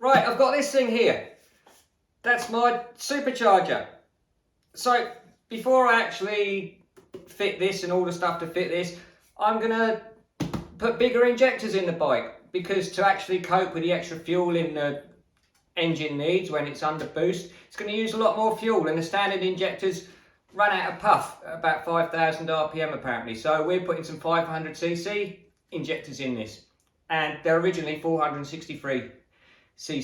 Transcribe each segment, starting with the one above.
Right, I've got this thing here. That's my supercharger. So before I actually fit this and all the stuff to fit this, I'm gonna put bigger injectors in the bike, because to actually cope with the extra fuel in the engine needs when it's under boost, it's going to use a lot more fuel, and the standard injectors run out of puff at about 5,000 RPM apparently. So we're putting some 500cc injectors in this, and they're originally 463cc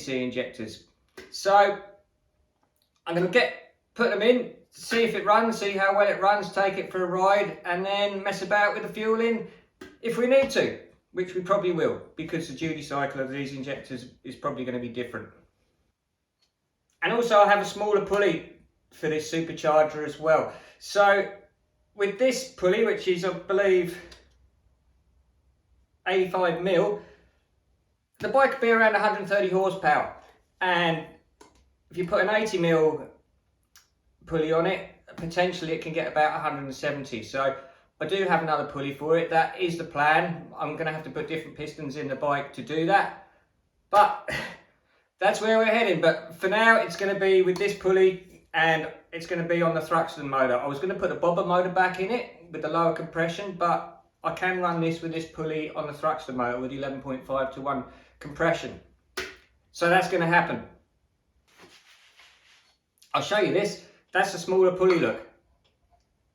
injectors. So I'm going to put them in, see if it runs, see how well it runs, take it for a ride, and then mess about with the fueling if we need to, which we probably will, because the duty cycle of these injectors is probably going to be different. And also I have a smaller pulley for this supercharger as well. So with this pulley, which is I believe 85mm, the bike will be around 130 horsepower, and if you put an 80mm pulley on it, potentially it can get about 170. So I do have another pulley for it. That is the plan. I'm going to have to put different pistons in the bike to do that, but that's where we're heading. But for now, it's going to be with this pulley, and it's going to be on the Thruxton motor. I was going to put a bobber motor back in it with the lower compression, but I can run this with this pulley on the Thruxton motor with 11.5:1 compression. So that's going to happen. I'll show you this. That's a smaller pulley, look.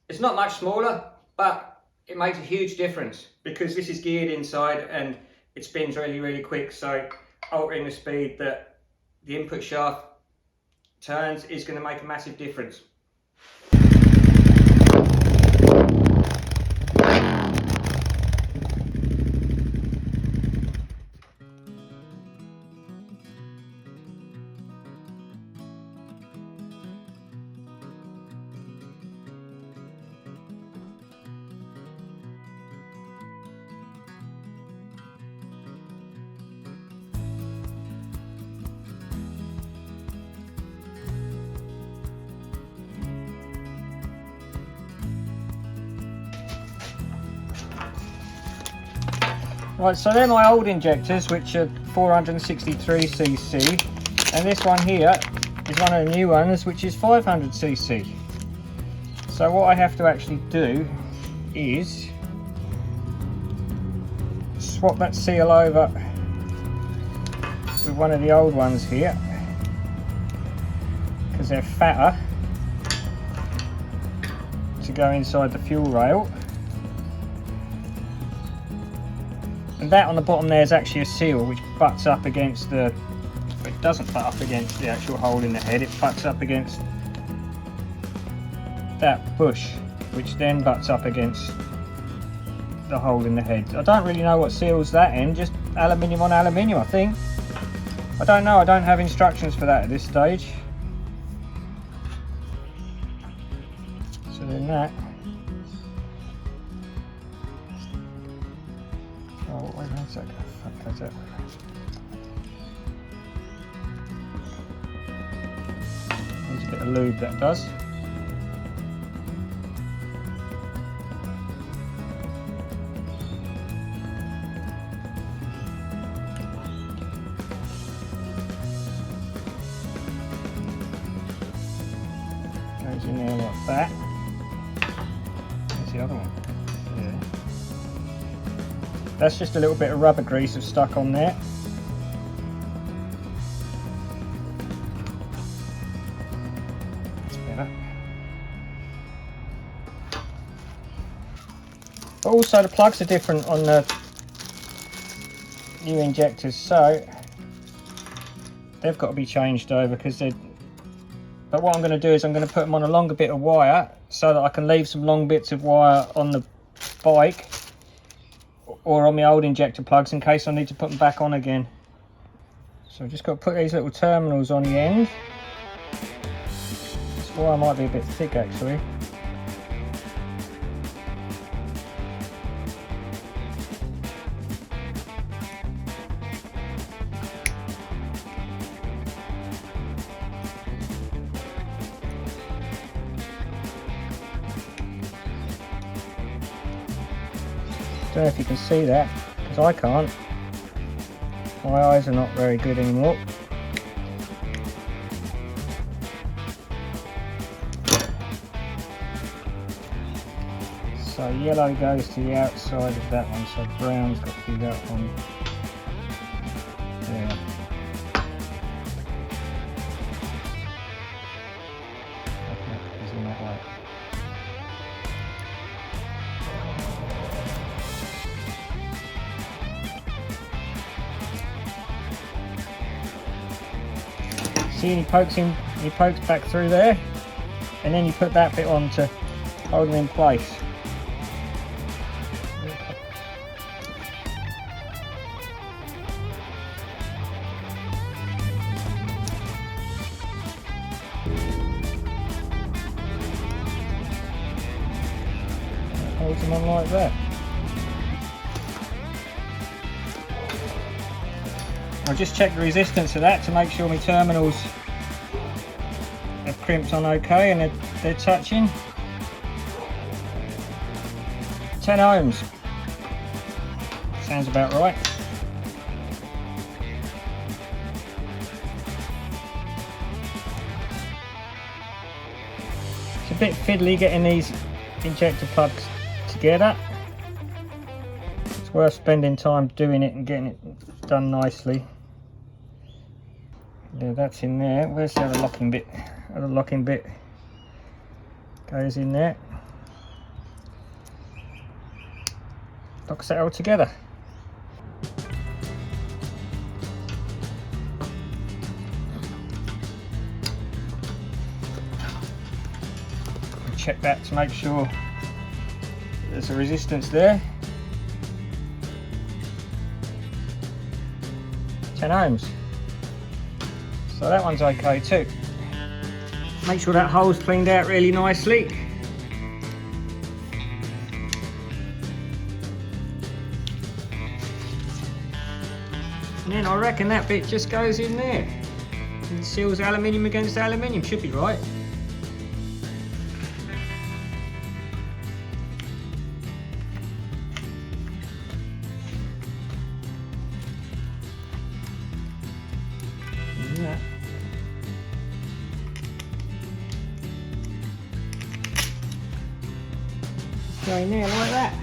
It's not much smaller, but it makes a huge difference because this is geared inside and it spins really, really quick. So altering the speed that the input shaft turns is going to make a massive difference. Right, so they're my old injectors, which are 463cc, and this one here is one of the new ones, which is 500cc. So what I have to actually do is swap that seal over with one of the old ones here, because they're fatter, to go inside the fuel rail. And that on the bottom there is actually a seal which butts up against the, it doesn't butt up against the actual hole in the head, it butts up against that bush, which then butts up against the hole in the head. I don't really know what seals that end, just aluminium on aluminium I think. I don't know, I don't have instructions for that at this stage. So then that. Oh, wait a second. Fuck, that's it. Needs a bit of lube, that does. Goes in there like that. There's the other one. Yeah. That's just a little bit of rubber grease that's stuck on there. That's better. But also the plugs are different on the new injectors, so they've got to be changed over because they're. But what I'm going to do is I'm going to put them on a longer bit of wire so that I can leave some long bits of wire on the bike or on my old injector plugs in case I need to put them back on again. So I've just got to put these little terminals on the end. This wire might be a bit thick actually. Don't know if you can see that, because I can't. My eyes are not very good anymore. So yellow goes to the outside of that one, so brown's got to be that one there. Okay, in that way. See, and he pokes back through there, and then you put that bit on to hold them in place. Holds them on like that. I'll just check the resistance of that to make sure my terminals have crimped on okay and they're touching. 10 ohms. Sounds about right. It's a bit fiddly getting these injector plugs together. It's worth spending time doing it and getting it done nicely. There, that's in there. Where's the other locking bit? The other locking bit goes in there. Locks it all together. Check that to make sure there's a resistance there. 10 ohms. So that one's okay too. Make sure that hole's cleaned out really nicely. And then I reckon that bit just goes in there and seals aluminium against aluminium. Should be right. Yeah. Go in there like that.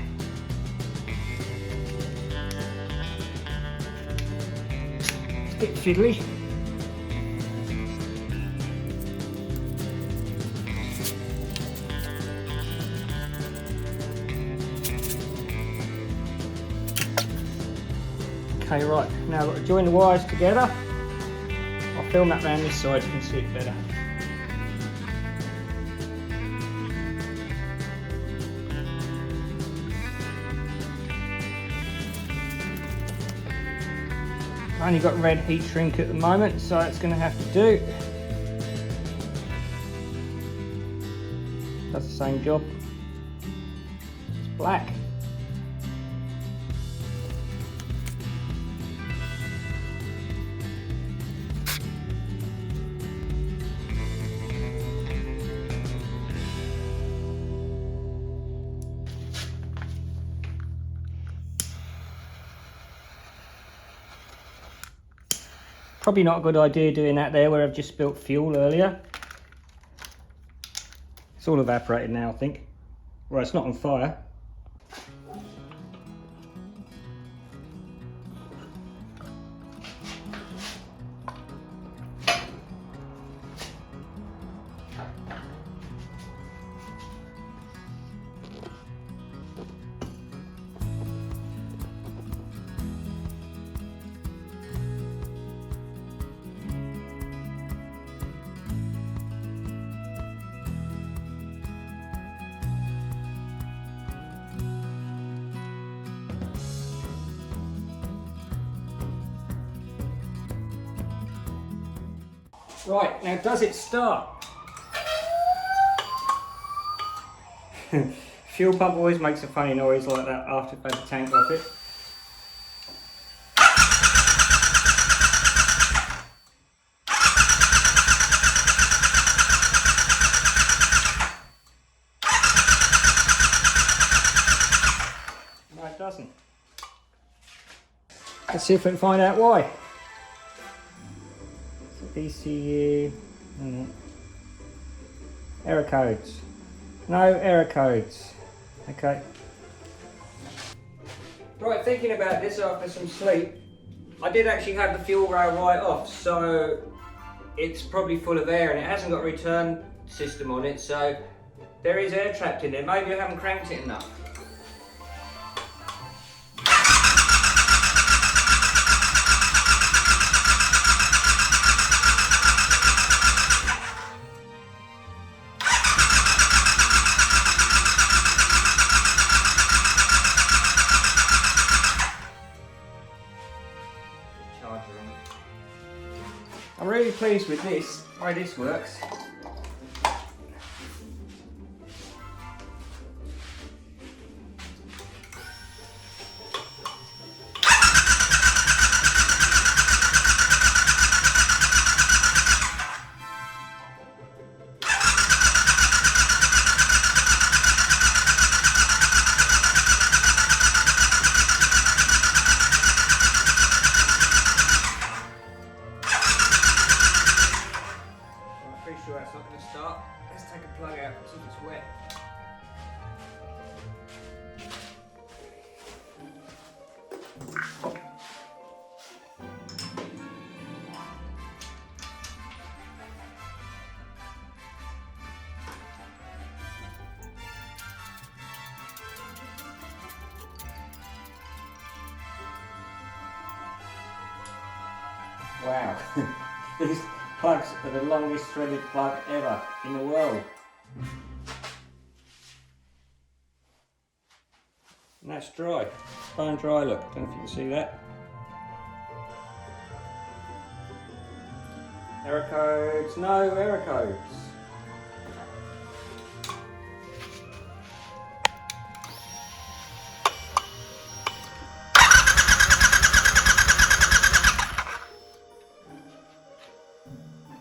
It's a bit fiddly. Okay, right, now I've got to join the wires together. I'll film that round this side so you can see it better. I've only got red heat shrink at the moment, so it's going to have to do. Does the same job. It's black. Probably not a good idea doing that there where I've just spilt fuel earlier. It's all evaporated now, I think. Well, it's not on fire. Right, now does it start? Fuel pump always makes a funny noise like that after I've had the tank off it. No, it doesn't. Let's see if we can find out why. ECU, error codes. No error codes. Okay. Right, thinking about this after some sleep, I did actually have the fuel rail right off, so it's probably full of air and it hasn't got a return system on it, so there is air trapped in there. Maybe I haven't cranked it enough. I'm really pleased with this, the way this works. Sure that's not going to start. Let's take a plug out and see if it's wet. Wow. These plugs are the longest threaded plug ever in the world. And that's dry. Bone dry, look. Don't know if you can see that. Error codes, no error codes.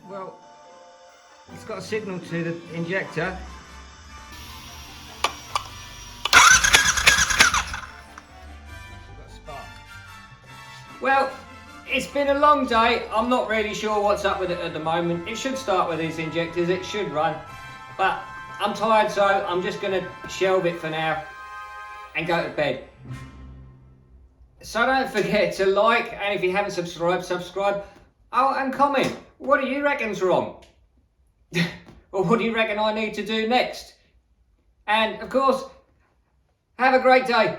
Well, it's got a signal to the injector. Well, it's been a long day. I'm not really sure what's up with it at the moment. It should start with these injectors, it should run. But I'm tired, so I'm just going to shelve it for now and go to bed. So don't forget to like, and if you haven't subscribed, subscribe. Oh, and comment. What do you reckon's wrong? Or what do you reckon I need to do next? And of course, have a great day.